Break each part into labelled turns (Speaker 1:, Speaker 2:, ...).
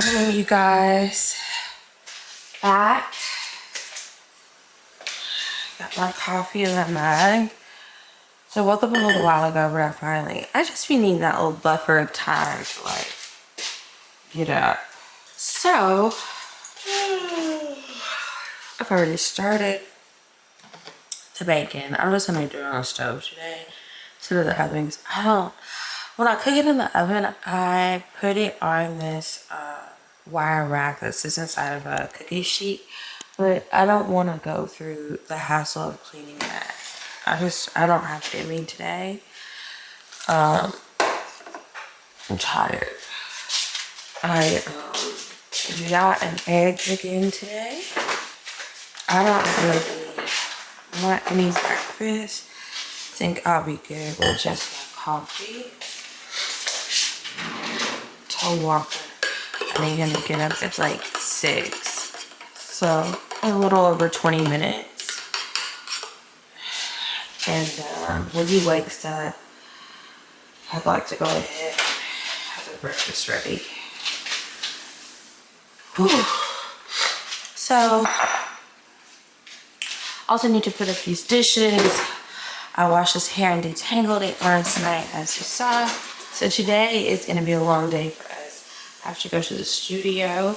Speaker 1: morning, you guys. Back. Got my coffee in the mug. So I woke up a little while ago, but I just be needing that little buffer of time to like get up. So I've already started the bacon. I'm just gonna do it on the stove today instead of the oven. 'Cause when I cook it in the oven, I put it on this wire rack that sits inside of a cookie sheet, but I don't want to go through the hassle of cleaning that. I don't have it in me today. I'm tired. I got an egg again today. I don't really want any breakfast. I think I'll be good with just my coffee. Told Walker I need him to get up at like 6. So a little over 20 minutes. And when he wakes up, I'd like to go ahead and have the breakfast ready. Whew. So also need to put up these dishes. I washed his hair and detangled it last night, as you saw. So today is going to be a long day for us. I have to go to the studio.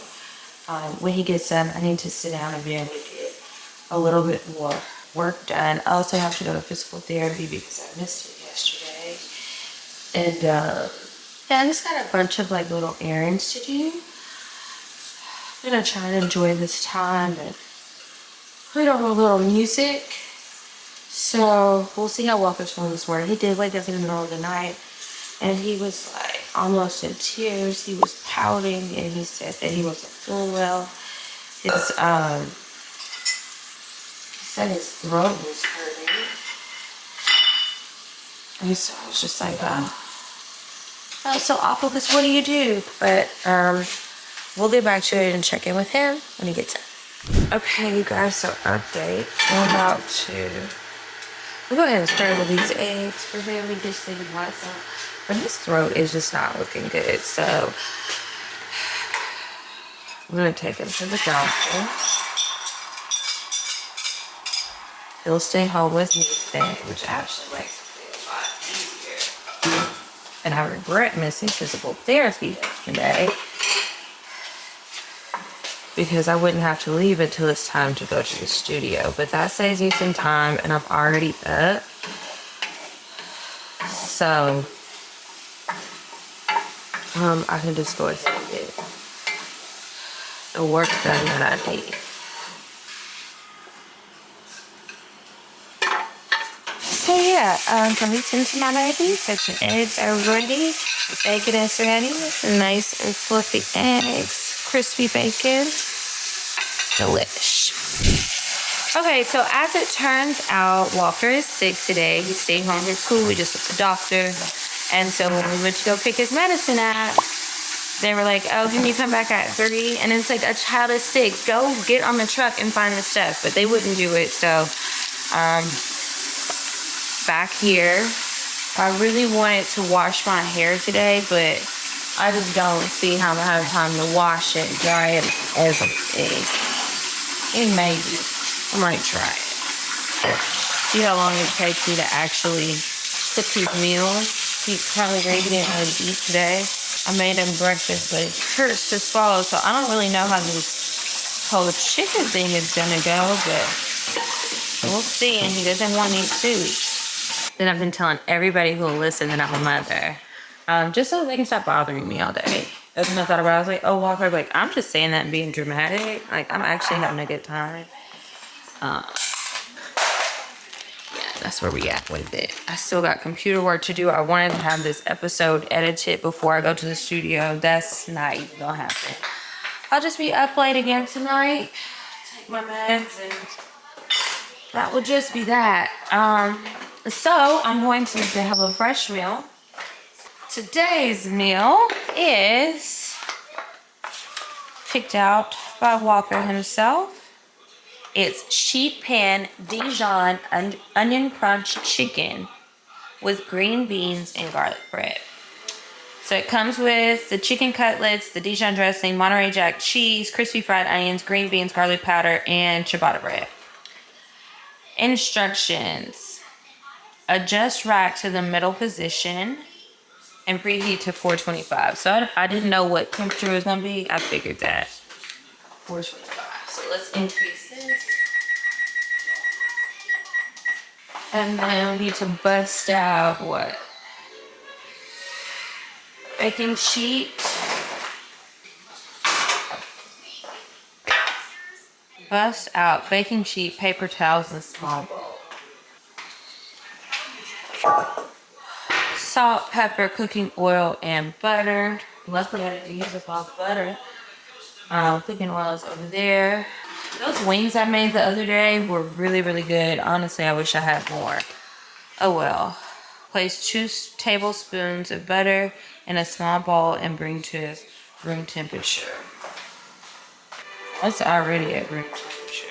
Speaker 1: When he gets done, I need to sit down and be able to get a little bit more work done. I also have to go to physical therapy because I missed it yesterday. And yeah, I just got a bunch of like little errands to do. I'm going to try and enjoy this time and put on a little music. So we'll see how Walker's feeling this morning. He did wake up in the middle of the night and he was like almost in tears. He was pouting and he said that he wasn't feeling well. He said his throat was hurting. And so I was just like, oh, that was so awful because what do you do? But we'll get back to it and check in with him when he gets in. Okay, you guys, so update. We're about to go ahead and start with these eggs for him. We just think he wants some. But his throat is just not looking good. So I'm going to take him to the doctor. He'll stay home with me today, which actually makes it a lot easier. And I regret missing physical therapy today because I wouldn't have to leave until it's time to go to the studio. But that saves me some time and I'm already up. So I can just go ahead and get the work done that I need. So yeah, can we tend to my baby? The eggs are ready. The bacon is ready. Nice and fluffy eggs. Crispy bacon. Delish. Okay, so as it turns out, Walker is sick today. He stayed home from school. We just went to the doctor. And so when we went to go pick his medicine up, they were like, oh, can you come back at 3? And it's like, a child is sick. Go get on the truck and find the stuff. But they wouldn't do it. So back here, I really wanted to wash my hair today, but I just don't see how I have time to wash it, dry it, everything. And maybe I might try it. See how long it takes me to actually cook his meal. He probably didn't really eat today. I made him breakfast, but it hurts to swallow, so I don't really know how this whole chicken thing is gonna go, but we'll see. And he doesn't want any soup. Then I've been telling everybody who will listen that I'm a mother, just so they can stop bothering me all day. That's when I thought about it. I was like, oh, Walker, like, I'm just saying that and being dramatic. Like, I'm actually having a good time. Yeah, that's where we at with it. I still got computer work to do. I wanted to have this episode edited before I go to the studio. That's not even gonna happen. I'll just be up late again tonight. Take my meds and that will just be that. So I'm going to have a fresh meal. Today's meal is picked out by Walker himself. It's sheet pan Dijon onion crunch chicken with green beans and garlic bread. So it comes with the chicken cutlets, the Dijon dressing, Monterey Jack cheese, crispy fried onions, green beans, garlic powder, and ciabatta bread. Instructions. Adjust rack to the middle position and preheat to 425. So I didn't know what temperature it was going to be. I figured that. 425. So let's increase this. And then we need to bust out what? Baking sheet. Bust out baking sheet, paper towels, and small bowl. Salt, pepper, cooking oil, and butter. Luckily, I didn't use up all the butter. Cooking oil is over there. Those wings I made the other day were really, really good. Honestly, I wish I had more. Oh well. Place 2 tablespoons of butter in a small bowl and bring to room temperature. That's already at room temperature.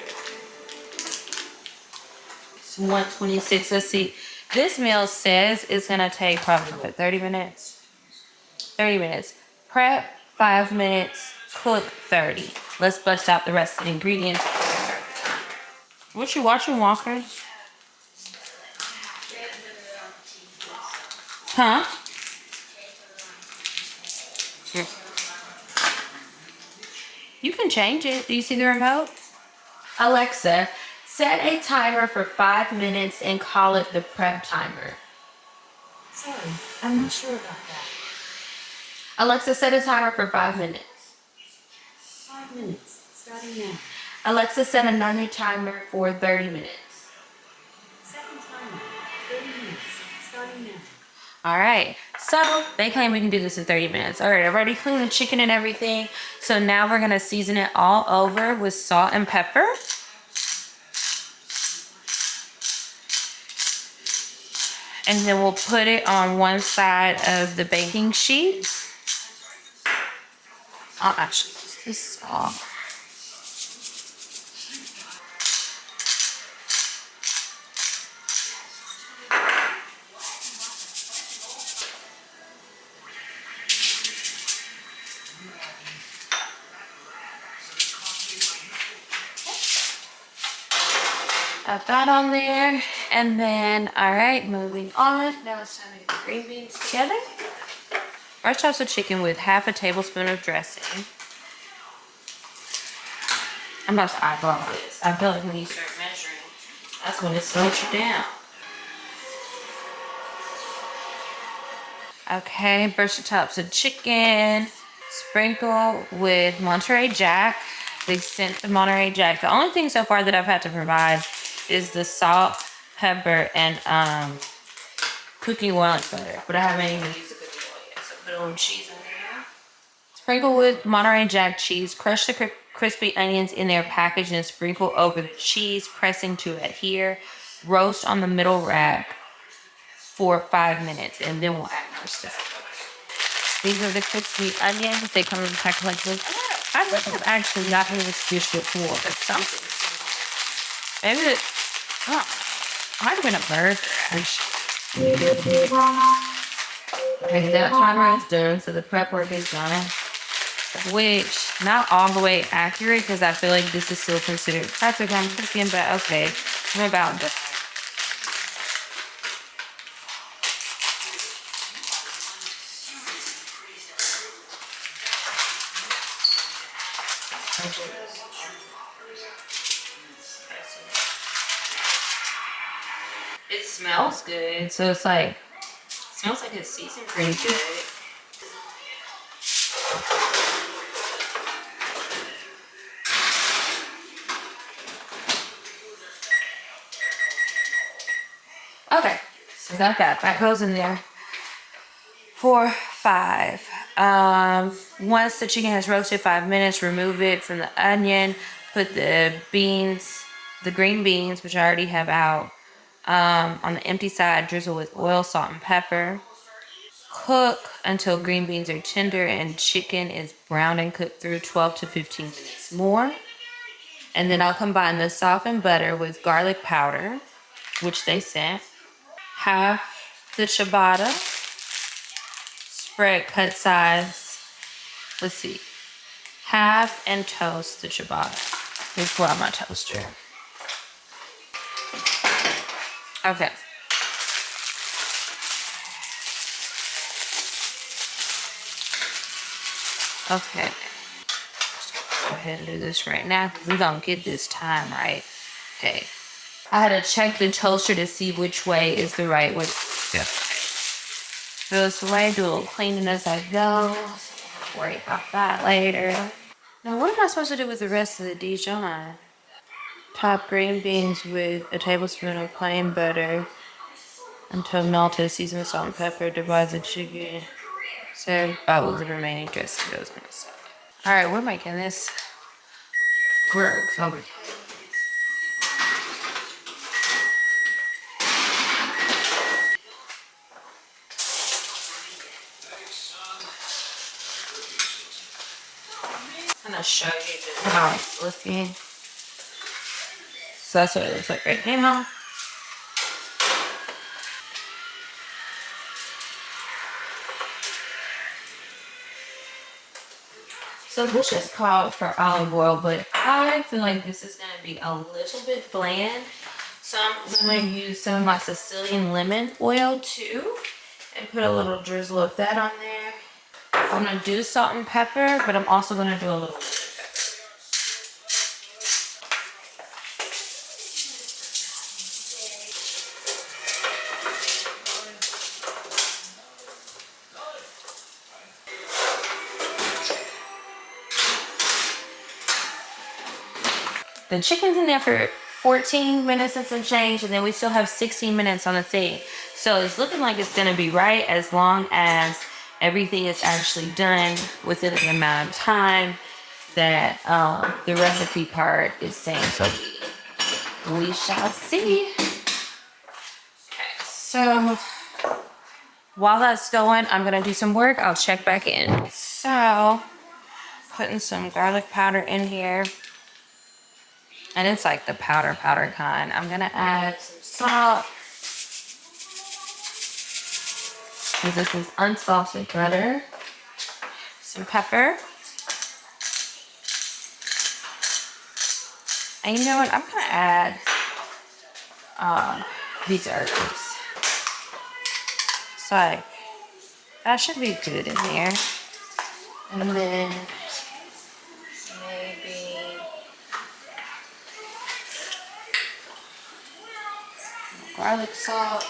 Speaker 1: It's 126. Let's see. This meal says it's going to take probably, what, 30 minutes? 30 minutes. Prep, 5 minutes. Cook, 30. Let's bust out the rest of the ingredients. What you watching, Walker? Huh? Here. You can change it. Do you see the remote? Alexa, set a timer for 5 minutes and call it the prep timer.
Speaker 2: Sorry, I'm not sure about that.
Speaker 1: Alexa, set a timer for 5 minutes.
Speaker 2: 5 minutes, starting now.
Speaker 1: Alexa, set another timer for 30 minutes.
Speaker 2: Second timer, 30 minutes, starting now.
Speaker 1: All right, so they claim we can do this in 30 minutes. All right, I've already cleaned the chicken and everything. So now we're gonna season it all over with salt and pepper. And then we'll put it on one side of the baking sheet. I'll actually use this off. Got that on there. And then, all right, moving on. Now it's time to get the green beans together. First, toss the chicken with half a tablespoon of dressing. I'm about to eyeball this. I feel like when you start measuring, that's when it slows you down. Okay, burst the tops of chicken. Sprinkle with Monterey Jack. They sent the Monterey Jack. The only thing so far that I've had to provide is the salt, pepper, and cooking oil and butter. But I haven't even used the cooking oil yet. So put a little cheese in there. Sprinkle with Monterey Jack cheese. Crush the crispy onions in their package and sprinkle over the cheese, pressing to adhere. Roast on the middle rack for 5 minutes, and then we'll add more stuff. These are the crispy onions. They come in a pack like this. I think I've actually gotten this dish before, but something. Maybe it, might have been a burger, actually. Okay, that timer is done, so the prep work is done. Which, not all the way accurate, because I feel like this is still considered prep when I'm cooking, but okay, I'm about done. It smells good, so it's like, smells like it's seasoned pretty good. Okay, so got that. That goes in there. 4, 5. Once the chicken has roasted 5 minutes, remove it from the onion. Put the beans, the green beans, which I already have out, on the empty side. Drizzle with oil, salt, and pepper. Cook until green beans are tender and chicken is browned and cooked through 12 to 15 minutes more. And then I'll combine the softened butter with garlic powder, which they sent. Half the ciabatta. spread cut size. Let's see. Half and toast the ciabatta. Let me pull out my toaster. Okay. Okay. Go ahead and do this right now because we're going to get this time right. Okay. I had to check the toaster to see which way is the right way. Yeah. Go this way, do a little cleaning as I go. Don't worry about that later. Now, what am I supposed to do with the rest of the Dijon? Top green beans with a tablespoon of plain butter until melted. Season with salt and pepper. Divide the chicken. So, the remaining dressing goes in this. All right, we're making this work. I'm gonna show you just how it's looking. So that's what it looks like right now. So this is called for olive oil, but I feel like this is gonna be a little bit bland. So I'm gonna use some of my Sicilian lemon oil too, and put a little drizzle of that on there. I'm gonna do salt and pepper, but I'm also gonna do a little. The chicken's in there for 14 minutes and some change, and then we still have 16 minutes on the thing. So it's looking like it's gonna be right as long as everything is actually done within the amount of time that the recipe card is saying. So we shall see. Okay, so while that's going, I'm gonna do some work. I'll check back in. So putting some garlic powder in here. And it's like the powder kind. I'm gonna add some salt. Because this is unsalted butter. Some pepper. And you know what? I'm gonna add these herbs. So that should be good in there. And then maybe garlic salt.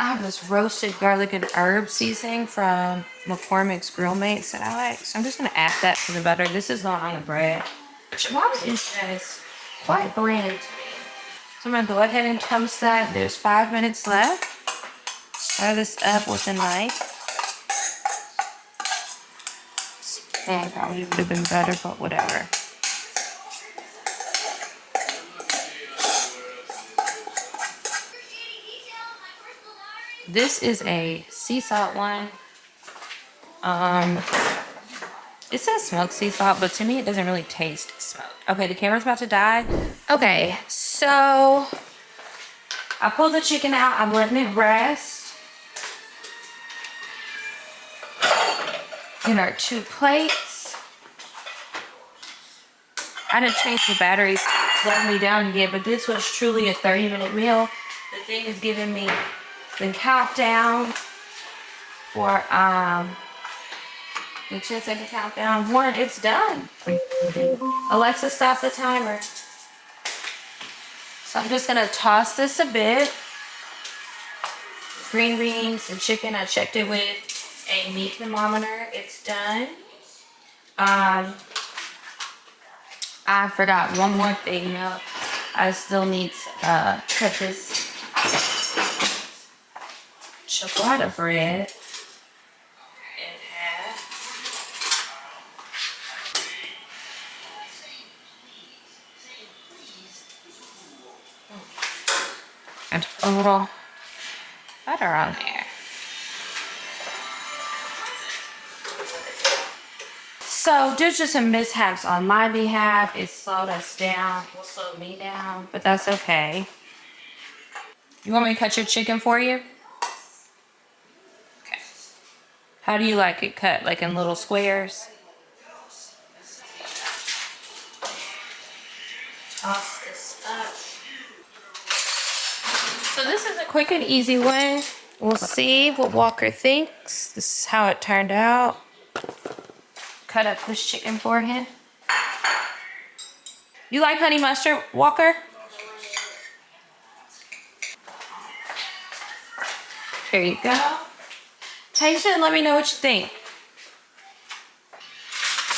Speaker 1: I have this roasted garlic and herb seasoning from McCormick's Grill Mates that I like. So I'm just gonna add that to the butter. This is not on the bread. Chihuahua is quite bland. So I'm gonna go ahead and toast that. There's 5 minutes left. Stir this up with a knife. And probably would have been better, but whatever. This is a sea salt one. It says smoked sea salt, but to me it doesn't really taste smoked. Okay, the camera's about to die. Okay, so I pulled the chicken out. I'm letting it rest. In our 2 plates. I didn't change the batteries, letting me down again, but this was truly a 30-minute meal. The thing is giving me the countdown for the 10-second countdown. 1, it's done. Alexa, stop the timer. So I'm just gonna toss this a bit. Green beans and chicken, I checked it with a meat thermometer. It's done. I forgot one more thing though. I still need to cut this ciabatta bread in half. And a little butter on there. So due to some mishaps on my behalf, it slowed us down. Will slow me down, but that's okay. You want me to cut your chicken for you? Okay. How do you like it cut? Like in little squares? Toss this up. So this is a quick and easy one. We'll see what Walker thinks. This is how it turned out. Cut up this chicken for him. You like honey mustard, Walker? Here you go. Taste it and let me know what you think.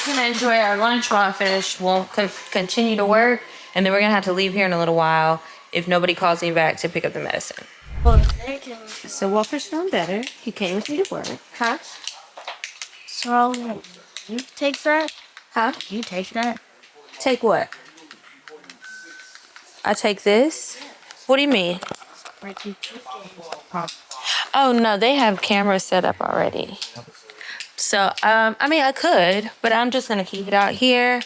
Speaker 1: We're gonna enjoy our lunch while I finish. We'll continue to work, and then we're gonna have to leave here in a little while if nobody calls me back to pick up the medicine. So Walker's feeling better. He came with me to work. Huh?
Speaker 3: So, you take that?
Speaker 1: Huh?
Speaker 3: You take that?
Speaker 1: Take what? I take this? What do you mean? Oh no, they have cameras set up already. So, I mean, I could, but I'm just gonna keep it out here.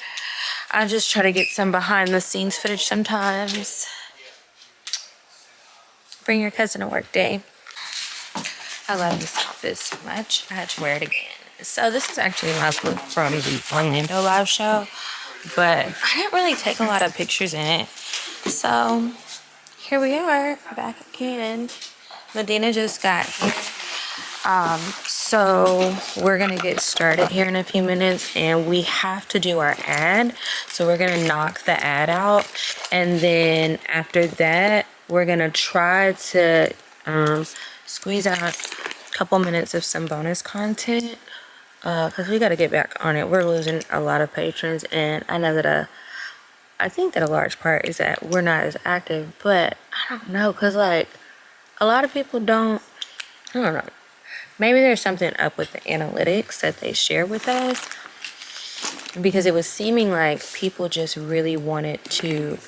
Speaker 1: I just try to get some behind the scenes footage sometimes. Bring your cousin to work day. I love this outfit so much. I had to wear it again. So this is actually my look from the Orlando live show, but I didn't really take a lot of pictures in it. So here we are back again. Medina just got here. So we're gonna get started here in a few minutes, and we have to do our ad. So we're gonna knock the ad out, and then after that, we're gonna try to squeeze out a couple minutes of some bonus content, because we gotta get back on it. We're losing a lot of patrons, and I know that I think that a large part is that we're not as active, but I don't know, because like a lot of people don't, I don't know. Maybe there's something up with the analytics that they share with us, because it was seeming like people just really wanted to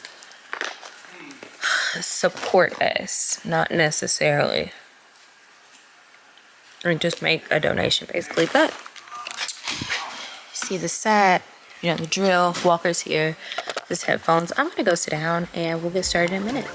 Speaker 1: support us, not necessarily, or just make a donation basically. But see the side, you know the drill. Walker's here, his headphones. I'm gonna go sit down and we'll get started in a minute.